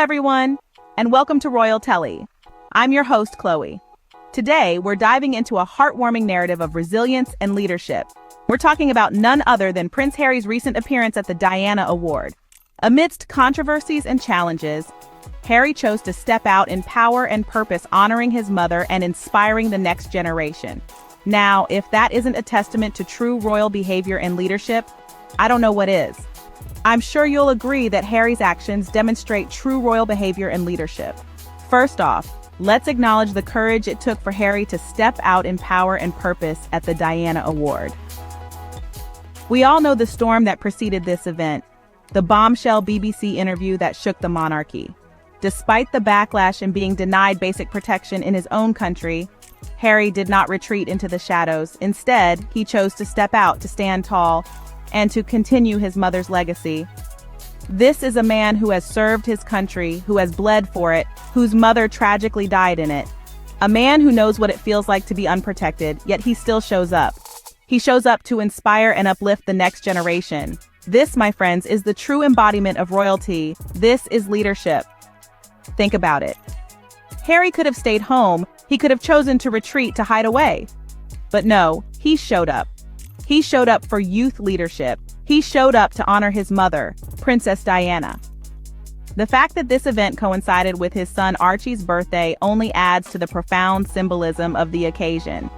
everyone, and welcome to Royal Telly. I'm your host, Chloe. Today, we're diving into a heartwarming narrative of resilience and leadership. We're talking about none other than Prince Harry's recent appearance at the Diana Award. Amidst controversies and challenges, Harry chose to step out in power and purpose, honoring his mother and inspiring the next generation. Now, if that isn't a testament to true royal behavior and leadership, I don't know what is. I'm sure you'll agree that Harry's actions demonstrate true royal behavior and leadership. First off, let's acknowledge the courage it took for Harry to step out in power and purpose at the Diana Award. We all know the storm that preceded this event, the Bombshell BBC interview that shook the monarchy. Despite the backlash and being denied basic protection in his own country, Harry did not retreat into the shadows. Instead, he chose to step out, to stand tall, and to continue his mother's legacy. This is a man who has served his country, who has bled for it, whose mother tragically died in it. A man who knows what it feels like to be unprotected, yet he still shows up. He shows up to inspire and uplift the next generation. This, my friends, is the true embodiment of royalty. This is leadership. Think about it. Harry could have stayed home. He could have chosen to retreat, to hide away. But no, he showed up. He showed up for youth leadership. He showed up to honor his mother, Princess Diana. The fact that this event coincided with his son Archie's birthday only adds to the profound symbolism of the occasion.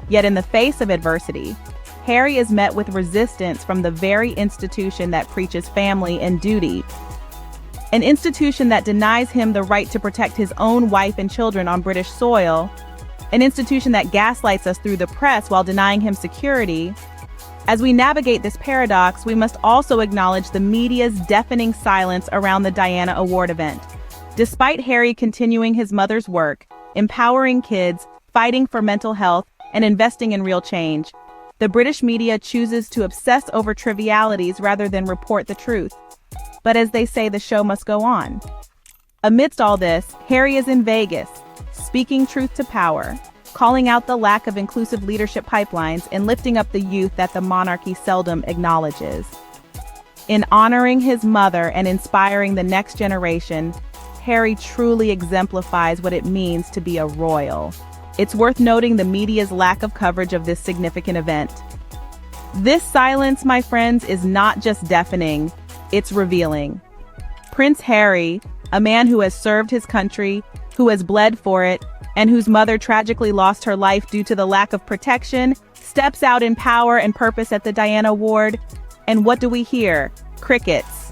Yet in the face of adversity, Harry is met with resistance from the very institution that preaches family and duty. An institution that denies him the right to protect his own wife and children on British soil. An institution that gaslights us through the press while denying him security. As we navigate this paradox, we must also acknowledge the media's deafening silence around the Diana Award event. Despite Harry continuing his mother's work, empowering kids, fighting for mental health, and investing in real change, the British media chooses to obsess over trivialities rather than report the truth. But as they say, the show must go on. Amidst all this, Harry is in Vegas, speaking truth to power, calling out the lack of inclusive leadership pipelines and lifting up the youth that the monarchy seldom acknowledges. In honoring his mother and inspiring the next generation, Harry truly exemplifies what it means to be a royal. It's worth noting the media's lack of coverage of this significant event. This silence, my friends, is not just deafening, it's revealing. Prince Harry, a man who has served his country, who has bled for it, and whose mother tragically lost her life due to the lack of protection, steps out in power and purpose at the Diana Award. And what do we hear? Crickets.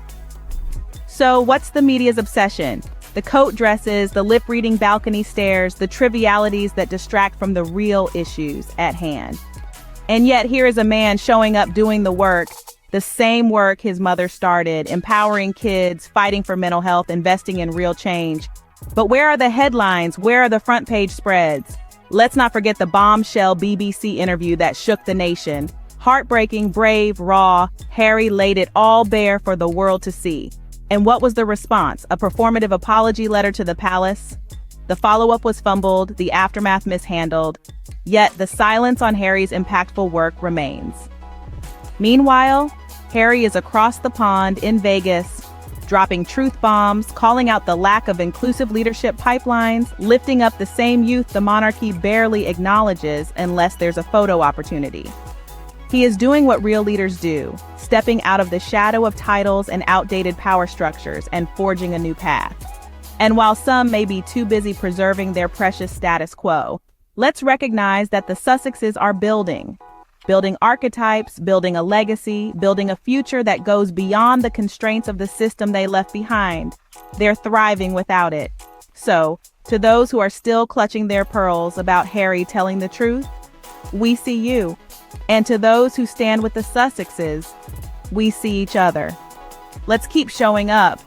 So what's the media's obsession? The coat dresses, the lip-reading balcony stares, the trivialities that distract from the real issues at hand. And yet here is a man showing up doing the work, the same work his mother started, empowering kids, fighting for mental health, investing in real change. But where are the headlines? Where are the front page spreads? Let's not forget the Bombshell BBC interview that shook the nation. Heartbreaking, brave, raw, Harry laid it all bare for the world to see. And what was the response? A performative apology letter to the palace? The follow-up was fumbled, the aftermath mishandled. Yet the silence on Harry's impactful work remains. Meanwhile, Harry is across the pond in Vegas, dropping truth bombs, calling out the lack of inclusive leadership pipelines, lifting up the same youth the monarchy barely acknowledges unless there's a photo opportunity. He is doing what real leaders do, stepping out of the shadow of titles and outdated power structures and forging a new path. And while some may be too busy preserving their precious status quo, let's recognize that the Sussexes are building archetypes, building a legacy, building a future that goes beyond the constraints of the system they left behind. They're thriving without it. So, to those who are still clutching their pearls about Harry telling the truth, we see you. And to those who stand with the Sussexes, we see each other. Let's keep showing up,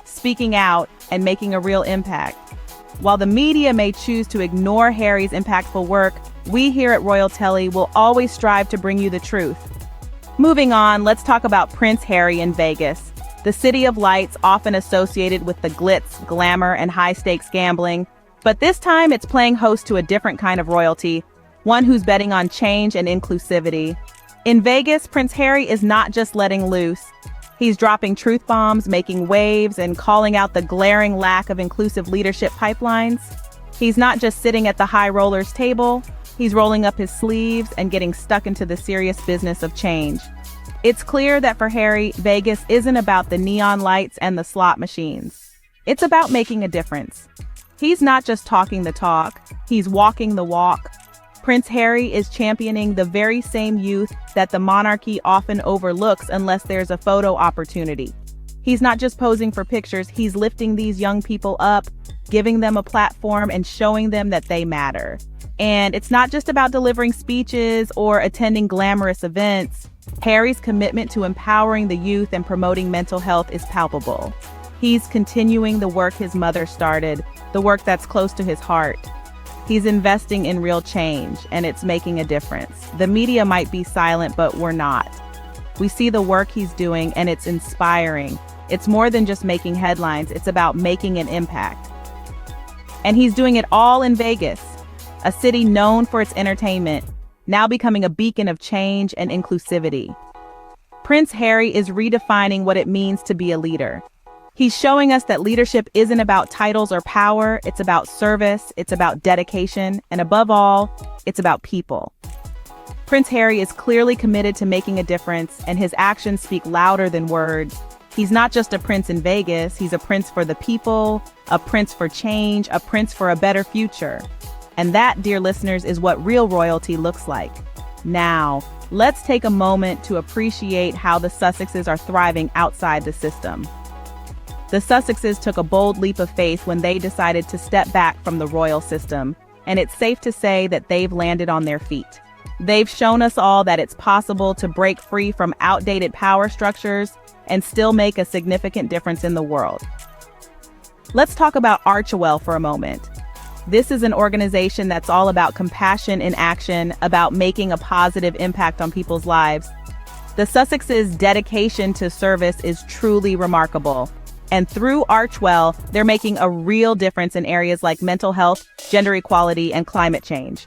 speaking out, and making a real impact. While the media may choose to ignore Harry's impactful work, we here at Royal Telly will always strive to bring you the truth. Moving on, let's talk about Prince Harry in Vegas, the city of lights often associated with the glitz, glamour, and high-stakes gambling. But this time it's playing host to a different kind of royalty, one who's betting on change and inclusivity. In Vegas, Prince Harry is not just letting loose. He's dropping truth bombs, making waves, and calling out the glaring lack of inclusive leadership pipelines. He's not just sitting at the high rollers table, he's rolling up his sleeves and getting stuck into the serious business of change. It's clear that for Harry, Vegas isn't about the neon lights and the slot machines. It's about making a difference. He's not just talking the talk, he's walking the walk. Prince Harry is championing the very same youth that the monarchy often overlooks unless there's a photo opportunity. He's not just posing for pictures, he's lifting these young people up, giving them a platform and showing them that they matter. And it's not just about delivering speeches or attending glamorous events. Harry's commitment to empowering the youth and promoting mental health is palpable. He's continuing the work his mother started, the work that's close to his heart. He's investing in real change, and it's making a difference. The media might be silent, but we're not. We see the work he's doing, and it's inspiring. It's more than just making headlines, it's about making an impact. And he's doing it all in Vegas, a city known for its entertainment, now becoming a beacon of change and inclusivity. Prince Harry is redefining what it means to be a leader. He's showing us that leadership isn't about titles or power, it's about service, it's about dedication, and above all, it's about people. Prince Harry is clearly committed to making a difference, and his actions speak louder than words. He's not just a prince in Vegas, he's a prince for the people, a prince for change, a prince for a better future. And that, dear listeners, is what real royalty looks like. Now, let's take a moment to appreciate how the Sussexes are thriving outside the system. The Sussexes took a bold leap of faith when they decided to step back from the royal system, and it's safe to say that they've landed on their feet. They've shown us all that it's possible to break free from outdated power structures and still make a significant difference in the world. Let's talk about Archewell for a moment. This is an organization that's all about compassion in action, about making a positive impact on people's lives. The Sussexes' dedication to service is truly remarkable. And through Archewell, they're making a real difference in areas like mental health, gender equality, and climate change.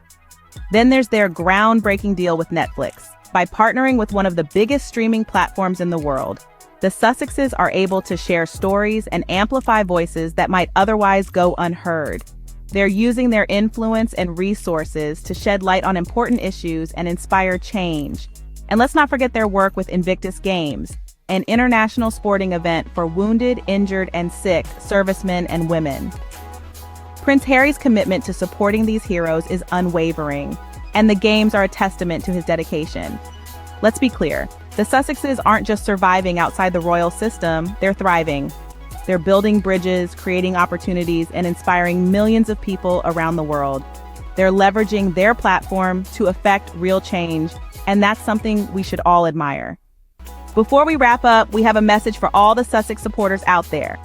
Then there's their groundbreaking deal with Netflix. By partnering with one of the biggest streaming platforms in the world, the Sussexes are able to share stories and amplify voices that might otherwise go unheard. They're using their influence and resources to shed light on important issues and inspire change. And let's not forget their work with Invictus Games, an international sporting event for wounded, injured, and sick servicemen and women. Prince Harry's commitment to supporting these heroes is unwavering, and the games are a testament to his dedication. Let's be clear, the Sussexes aren't just surviving outside the royal system, they're thriving. They're building bridges, creating opportunities, and inspiring millions of people around the world. They're leveraging their platform to affect real change, and that's something we should all admire. Before we wrap up, we have a message for all the Sussex supporters out there.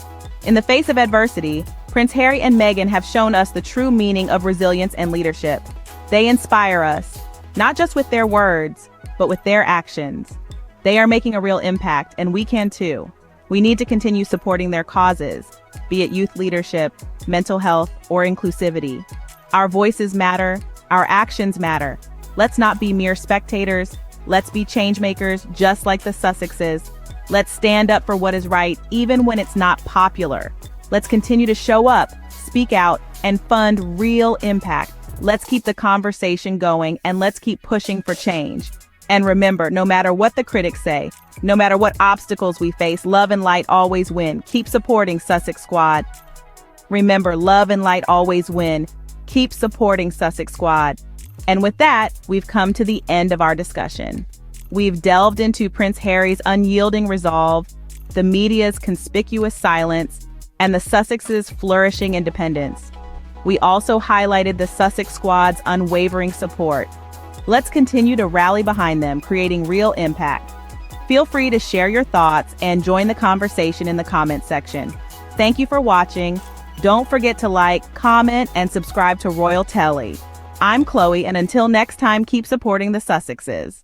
In the face of adversity, Prince Harry and Meghan have shown us the true meaning of resilience and leadership. They inspire us, not just with their words, but with their actions. They are making a real impact, and we can too. We need to continue supporting their causes, be it youth leadership, mental health, or inclusivity. Our voices matter, our actions matter. Let's not be mere spectators. Let's be change makers just like the Sussexes. Let's stand up for what is right, even when it's not popular. Let's continue to show up, speak out, and fund real impact. Let's keep the conversation going, and let's keep pushing for change. And remember, no matter what the critics say, no matter what obstacles we face, love and light always win. Keep supporting Sussex Squad. Remember, love and light always win. Keep supporting Sussex Squad. And with that, we've come to the end of our discussion. We've delved into Prince Harry's unyielding resolve, the media's conspicuous silence, and the Sussexes' flourishing independence. We also highlighted the Sussex Squad's unwavering support. Let's continue to rally behind them, creating real impact. Feel free to share your thoughts and join the conversation in the comments section. Thank you for watching. Don't forget to like, comment, and subscribe to Royal Telly. I'm Chloe, and until next time, keep supporting the Sussexes.